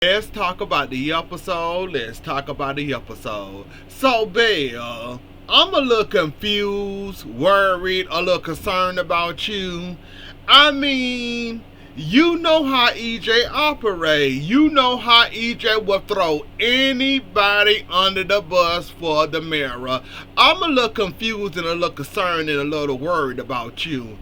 Let's talk about the episode. Let's talk about the episode. So, Bill, I'm a little confused, worried, a little concerned about you. I mean, you know how EJ operate. You know how EJ will throw anybody under the bus for the mirror. I'm a little confused and a little concerned and a little worried about you.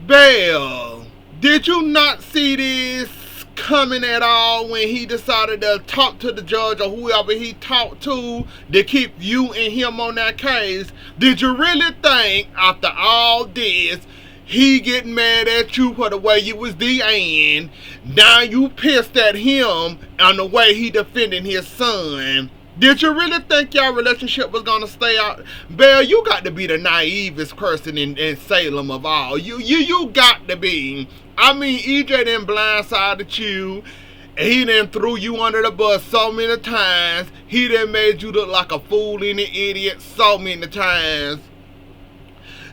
Bill, did you not see this coming at all when he decided to talk to the judge or whoever he talked to keep you and him on that case? Did you really think after all this he get mad at you for the way you was DAing? Now you pissed at him on the way he defending his son. Did you really think your relationship was gonna stay out? Belle, you got to be the naivest person in Salem of all. You got to be. I mean, EJ done blindsided you. He done threw you under the bus so many times. He done made you look like a fool and an idiot so many times.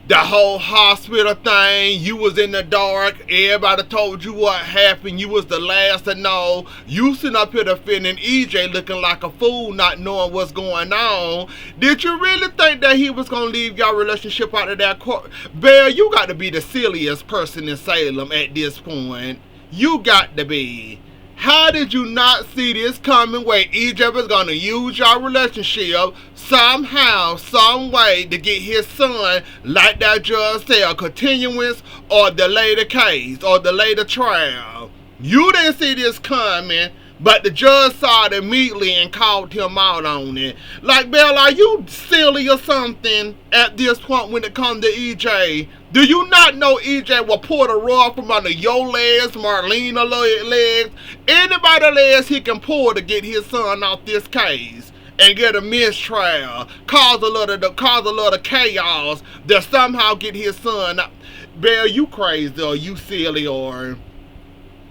The whole hospital thing, you was in the dark. Everybody told you what happened. You was the last to know. You sitting up here defending EJ looking like a fool, not knowing what's going on. Did you really think that he was going to leave your relationship out of that court? Bear, you got to be the silliest person in Salem at this point. You got to be. How did you not see this coming where EJ was going to use your relationship somehow, some way to get his son, like that judge said, a continuance or delay the case or delay the trial? You didn't see this coming, but the judge saw it immediately and called him out on it. Like, Belle, are you silly or something at this point when it comes to EJ? Do you not know EJ will pull the rug from under your legs, Marlena legs, anybody legs he can pull to get his son off this case and get a mistrial, cause a lot of chaos to somehow get his son out? Belle, you crazy or you silly, or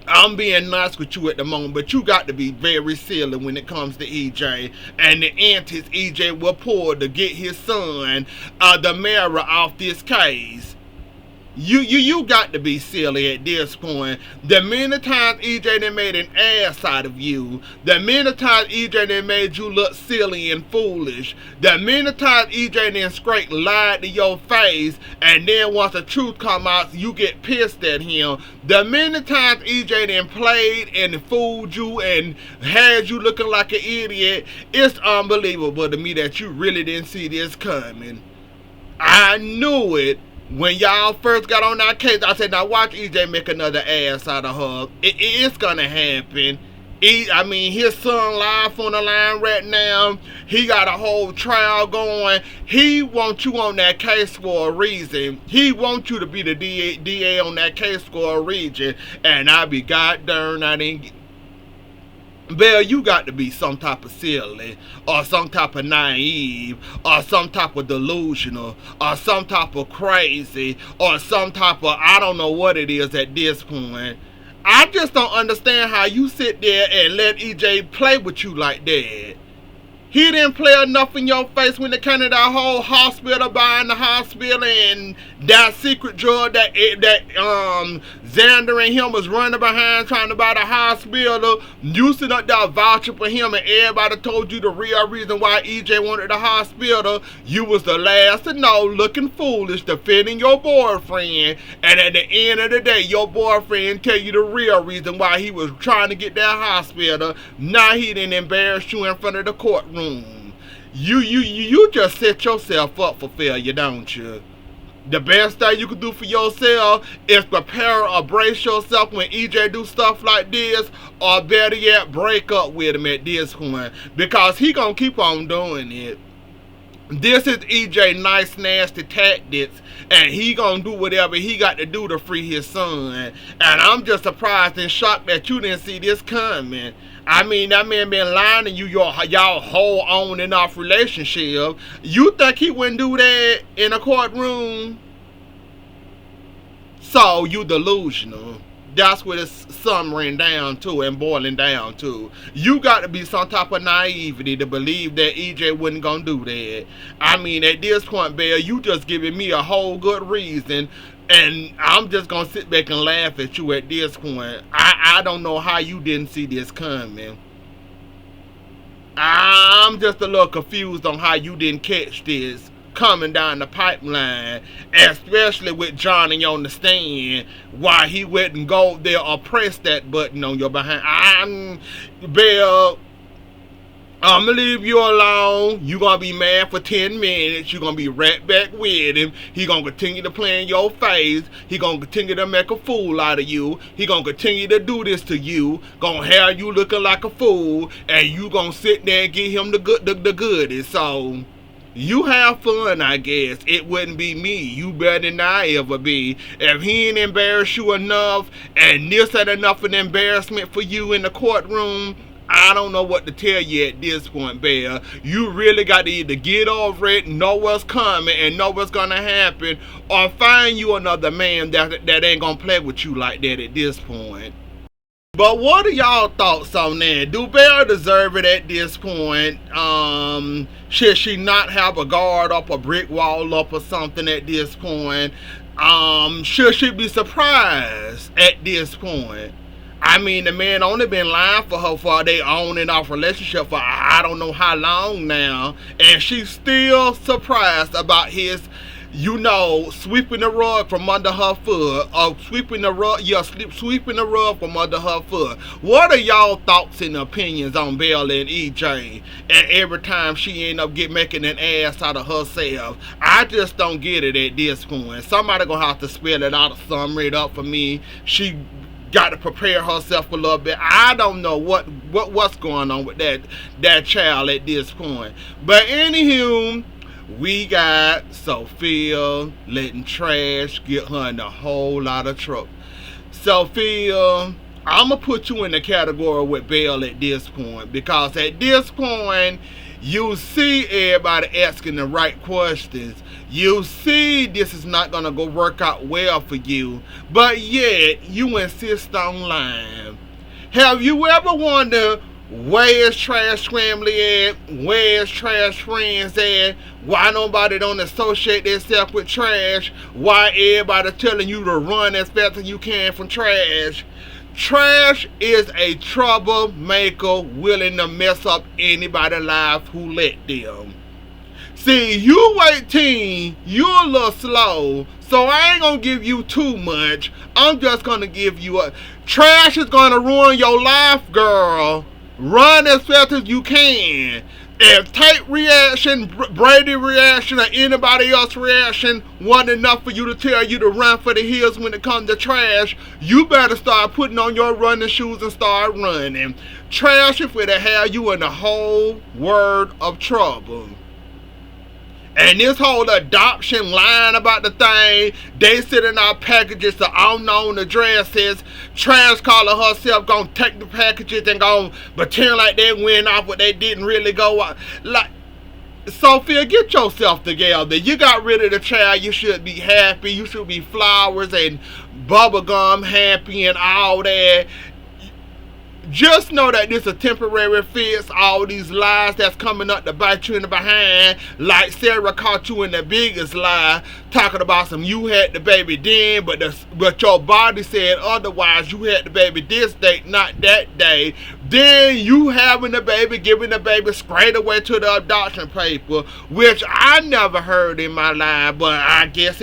I'm being nice with you at the moment, but you got to be very silly when it comes to EJ and the antics EJ will pull to get his son, the mirror, off this case. You got to be silly at this point. The many times EJ done made an ass out of you. The many times EJ done made you look silly and foolish. The many times EJ done straight lied to your face, and then once the truth come out, you get pissed at him. The many times EJ done played and fooled you and had you looking like an idiot, it's unbelievable to me that you really didn't see this coming. I knew it. When y'all first got on that case, I said, now watch EJ make another ass out of her. It's gonna happen. His son live on the line right now. He got a whole trial going. He wants you on that case for a reason. He wants you to be the DA on that case for a reason. And I be goddamn, I didn't get... Belle, you got to be some type of silly, or some type of naive, or some type of delusional, or some type of crazy, or some type of, I don't know what it is at this point. I just don't understand how you sit there and let EJ play with you like that. He didn't play enough in your face when it came to that whole hospital, buying the hospital, and that secret drug that Xander and him was running behind trying to buy the hospital. You sit up there vouching for him, and everybody told you the real reason why EJ wanted the hospital. You was the last to know, looking foolish, defending your boyfriend, and at the end of the day, your boyfriend tell you the real reason why he was trying to get that hospital. Now he didn't embarrass you in front of the courtroom. You just set yourself up for failure, don't you? The best thing you can do for yourself is prepare or brace yourself when EJ do stuff like this, or better yet, break up with him at this point, because he gonna keep on doing it. This is EJ nice nasty tactics, and he gonna do whatever he got to do to free his son. And I'm just surprised and shocked that you didn't see this coming. I mean, that man been lying to you y'all whole on and off relationship. You think he wouldn't do that in a courtroom? So you delusional. That's what it's summering down to and boiling down to. You got to be some type of naivety to believe that EJ wasn't gonna do that. I mean, at this point, Belle, you just giving me a whole good reason And I'm just gonna sit back and laugh at you at this point. I don't know how you didn't see this coming. I'm just a little confused on how you didn't catch this coming down the pipeline, especially with Johnny on the stand, why he wouldn't go there or press that button on your behind. Bill, I'm gonna leave you alone. You gonna be mad for 10 minutes. You gonna be right back with him. He gonna continue to play in your face. He gonna continue to make a fool out of you. He gonna continue to do this to you. Gonna have you looking like a fool, and you gonna sit there and give him the goodies. So you have fun, I guess. It wouldn't be me. You better than I ever be. If he ain't embarrassed you enough, and this ain't enough of an embarrassment for you in the courtroom, I don't know what to tell you at this point, Bear. You really got to either get over it, know what's coming, and know what's going to happen, or find you another man that ain't going to play with you like that at this point. But what are y'all thoughts on that? Do Bear deserve it at this point? Should she not have a guard up, a brick wall up, or something at this point? Should she be surprised at this point? I mean, the man only been lying for her for their on and off relationship for I don't know how long now, and she's still surprised about his, sweeping the rug from under her foot, or sweeping the rug from under her foot. What are y'all thoughts and opinions on Bella and EJ? And every time she end up making an ass out of herself, I just don't get it at this point. Somebody gonna have to spell it out or sum it up for me. She got to prepare herself a little bit. I don't know what's going on with that child at this point. But anywho, we got Sophia letting trash get her in a whole lot of trouble. Sophia, I'm going to put you in the category with Belle at this point, because at this point, you see everybody asking the right questions. You see this is not going to go work out well for you, but yet you insist on lying. Have you ever wondered where is Trash Family at? Where is Trash Friends at? Why nobody don't associate themselves with Trash? Why everybody telling you to run as fast as you can from Trash? Trash is a troublemaker willing to mess up anybody's life who let them. See, you 18, you're a little slow, so I ain't gonna give you too much. I'm just gonna give you Trash is gonna ruin your life, girl. Run as fast as you can. If Tate reaction, Brady reaction, or anybody else reaction wasn't enough for you to tell you to run for the hills when it comes to Trash, you better start putting on your running shoes and start running. Trash is for to have you in a whole world of trouble. And this whole adoption line about the thing, they sending out packages to unknown addresses. Trash calling herself gonna take the packages and gonna pretend like they went off but they didn't really go out. Like, Sophia, get yourself together. You got rid of the child. You should be happy. You should be flowers and bubblegum happy and all that. Just know that this is a temporary fix. All these lies that's coming up to bite you in the behind, like Sarah caught you in the biggest lie, talking about some you had the baby then, but your body said otherwise. You had the baby this date, not that day. Then you having the baby, giving the baby straight away to the adoption paper, which I never heard in my life, but I guess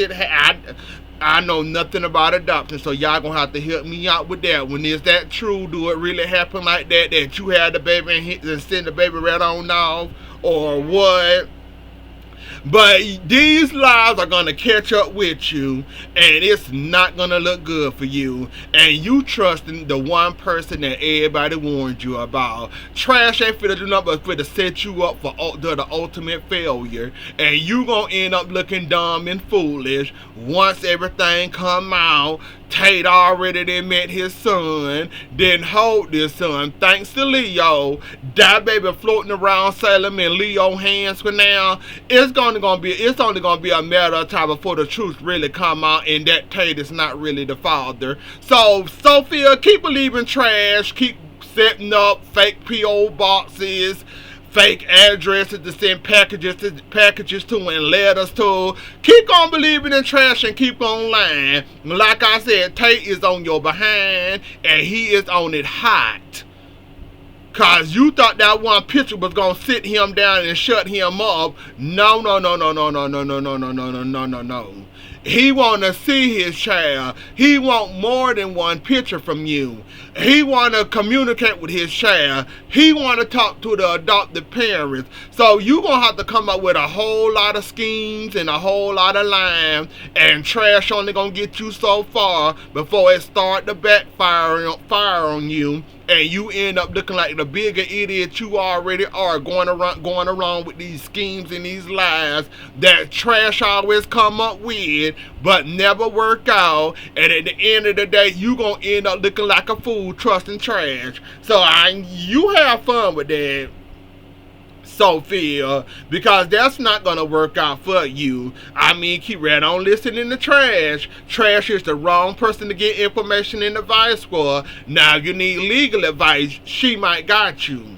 I know nothing about adoption, so y'all gonna have to help me out with that one. Is that true? Do it really happen like that you had the baby and send the baby right on off, or what? But these lies are going to catch up with you, and it's not going to look good for you. And you trusting the one person that everybody warned you about. Trash ain't finna do nothing but finna set you up for the ultimate failure. And you going to end up looking dumb and foolish once everything come out. Tate already done met his son, didn't hold this son, thanks to Leo. That baby floating around Salem in Leo hands for now. It's only gonna be a matter of time before the truth really come out and that Tate is not really the father. So Sophia, keep believing Trash, keep setting up fake P.O. boxes, fake addresses to send packages to and letters to. Keep on believing in trash and keep on lying. Like I said, Tate is on your behind and he is on it hot. Cause you thought that one picture was gonna sit him down and shut him up. No. He wanna see his child. He want more than one picture from you. He wanna communicate with his child. He wanna talk to the adopted parents. So you gonna have to come up with a whole lot of schemes and a whole lot of lying, and trash only gonna get you so far before it start to backfire on you. And you end up looking like the bigger idiot you already are, going around with these schemes and these lies that trash always come up with, but never work out. And at the end of the day, you gonna end up looking like a fool trusting trash. So you have fun with that, Sophia, because that's not gonna work out for you. I mean, keep right on listening to trash. Trash is the wrong person to get information and advice for. Now, if you need legal advice, she might got you.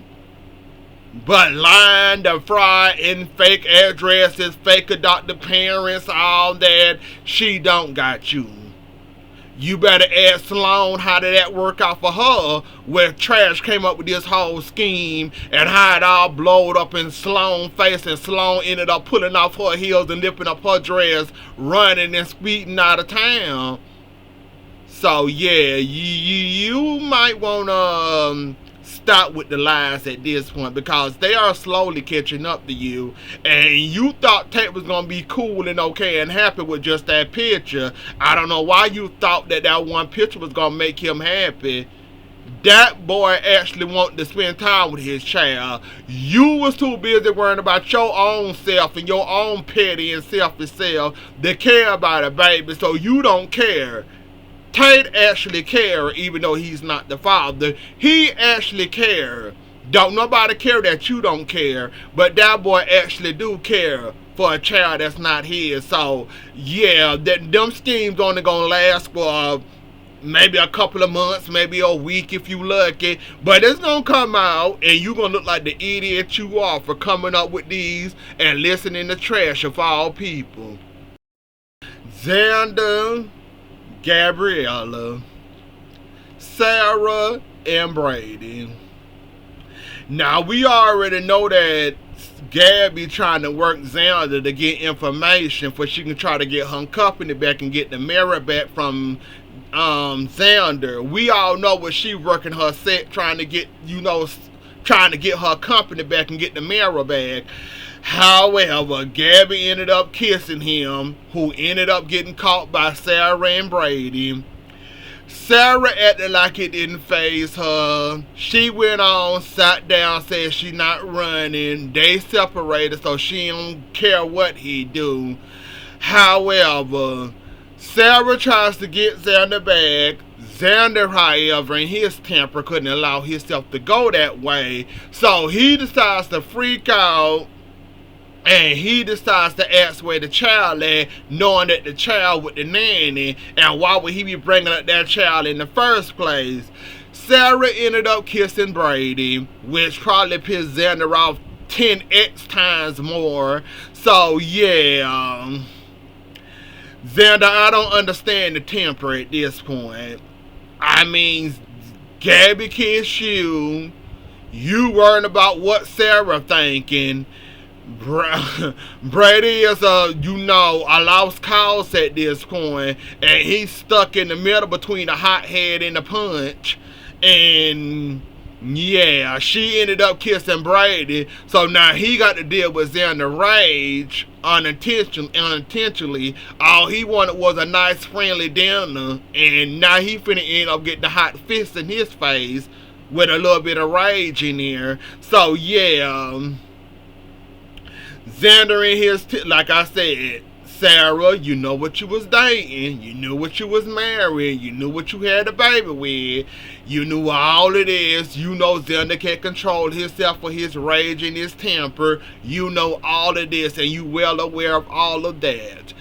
But lying, the fraud, and fake addresses, fake adopted parents, all that, she don't got you. You better ask Sloan how did that work out for her, where trash came up with this whole scheme and how it all blowed up in Sloan's face, and Sloan ended up pulling off her heels and lifting up her dress, running and speeding out of town. So yeah, you might want to stop with the lies at this point, because they are slowly catching up to you. And you thought Tate was gonna be cool and okay and happy with just that picture. I don't know why you thought that one picture was gonna make him happy. That boy actually wanted to spend time with his child. You was too busy worrying about your own self and your own petty and selfish self to care about a baby, so you don't care. Tate actually care, even though he's not the father. He actually care. Don't nobody care that you don't care, but that boy actually do care for a child that's not his. So yeah, them schemes only gonna last for maybe a couple of months, maybe a week if you lucky, but it's gonna come out and you gonna look like the idiot you are for coming up with these and listening to trash of all people. Xander, Gabriella, Sarah, and Brady. Now, we already know that Gabby trying to work Xander to get information for she can try to get her company back and get the mirror back from Xander. We all know what she working her set trying to get, trying to get her company back and get the mirror back. However, Gabby ended up kissing him, who ended up getting caught by Sarah and Brady. Sarah acted like it didn't faze her. She went on, sat down, said she not running. They separated, so she don't care what he do. However, Sarah tries to get Xander back. Xander, however, in his temper, couldn't allow himself to go that way. So he decides to freak out. And he decides to ask where the child at, knowing that the child with the nanny, and why would he be bringing up that child in the first place? Sarah ended up kissing Brady, which probably pissed Xander off 10x times more. So yeah, Xander, I don't understand the temper at this point. I mean, Gabby kissed you. You worrying about what Sarah thinking. Brady is a lost cause at this point, and he's stuck in the middle between the hothead and the punch. And yeah, she ended up kissing Brady, so now he got to deal with Xander rage unintentionally. All he wanted was a nice friendly dinner, and now he finna end up getting the hot fist in his face with a little bit of rage in there. So yeah, Xander in his, like I said, Sarah, you know what you was dating, you knew what you was married, you knew what you had a baby with, you knew all of this, you know Xander can't control himself for his rage and his temper, you know all of this, and you well aware of all of that.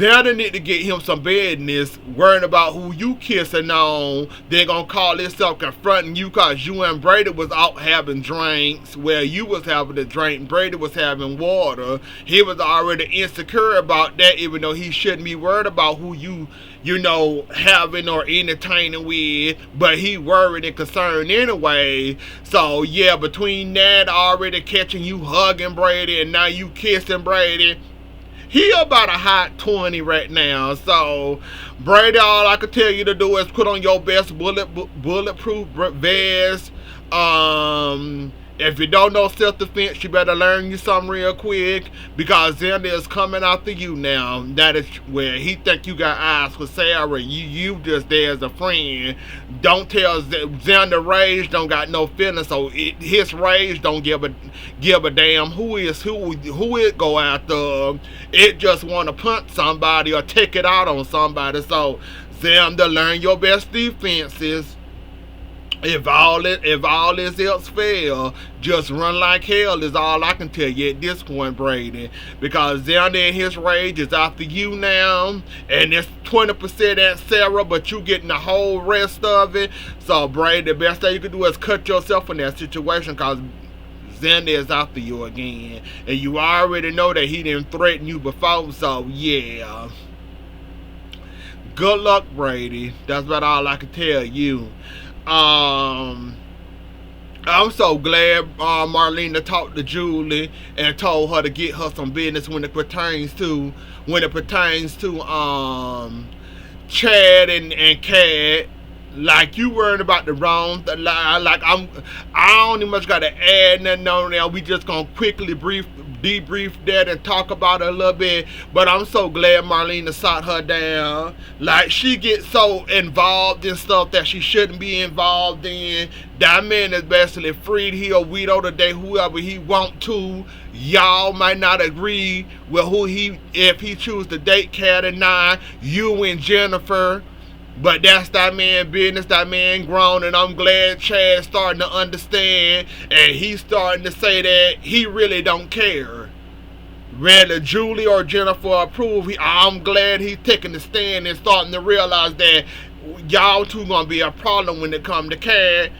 Xander need to get him some business, worrying about who you kissing on. They're gonna call themselves confronting you cause you and Brady was out having drinks where you was having a drink, Brady was having water. He was already insecure about that, even though he shouldn't be worried about who you know, having or entertaining with, but he worried and concerned anyway. So yeah, between that already catching you hugging Brady and now you kissing Brady, he about a hot 20 right now. So Brady, all I can tell you to do is put on your best bulletproof vest. If you don't know self-defense, you better learn you something real quick, because Xander is coming after you now. That is where he think you got eyes for Sarah. You just there as a friend. Don't tell Xander rage don't got no feelings, so his rage don't give a damn who it go after. It just want to punch somebody or take it out on somebody. So Xander, learn your best defenses. If all this else fail, just run like hell is all I can tell you at this point, Brady. Because Xander in his rage is after you now, and it's 20% at Sarah, but you getting the whole rest of it. So Brady, the best thing you can do is cut yourself in that situation, because Xander is after you again, and you already know that he didn't threaten you before. So yeah, good luck, Brady. That's about all I can tell you. I'm so glad Marlena talked to Julie and told her to get her some business when it pertains to Chad and Kat. Like, you worried about the wrong thing. Like I don't even much gotta add nothing on there. We just gonna quickly debrief that and talk about it a little bit. But I'm so glad Marlena sat her down. Like, she gets so involved in stuff that she shouldn't be involved in. That man is basically free. He'll veto today whoever he want to. Y'all might not agree with if he choose to date Kat or not. You and Jennifer. But that's that man business, that man grown, and I'm glad Chad's starting to understand, and he's starting to say that he really don't care. Whether Julie or Jennifer approve, I'm glad he's taking the stand and starting to realize that y'all two gonna be a problem when it come to Kat.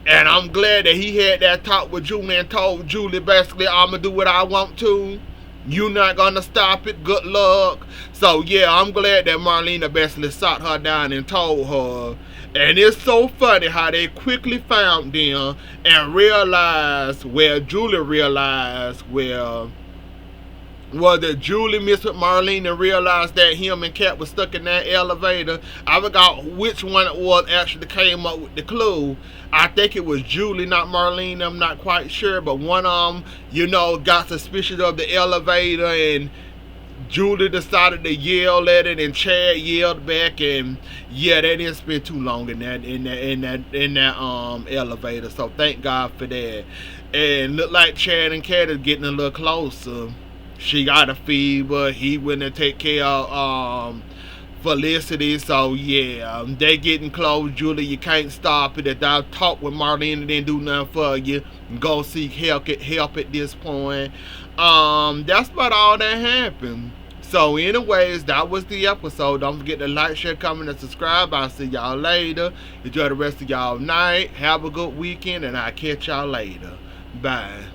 And I'm glad that he had that talk with Julie and told Julie basically, I'm gonna do what I want to. You not gonna stop it. Good luck. So yeah, I'm glad that Marlena basically sat her down and told her. And it's so funny how they quickly found them and realized, Julie realized, that Julie missed with Marlene and realized that him and Kat was stuck in that elevator. I forgot which one it was actually came up with the clue. I think it was Julie, not Marlene. I'm not quite sure, but one of them, got suspicious of the elevator, and Julie decided to yell at it, and Chad yelled back, and yeah, they didn't spend too long in that elevator. So thank God for that. And look like Chad and Kat is getting a little closer. She got a fever. He went to take care of Felicity. So yeah, they getting close. Julie, you can't stop it. If I talk with Marlene and didn't do nothing for you, go seek help at this point. That's about all that happened. So anyways, that was the episode. Don't forget to like, share, comment, and subscribe. I'll see y'all later. Enjoy the rest of y'all night. Have a good weekend, and I'll catch y'all later. Bye.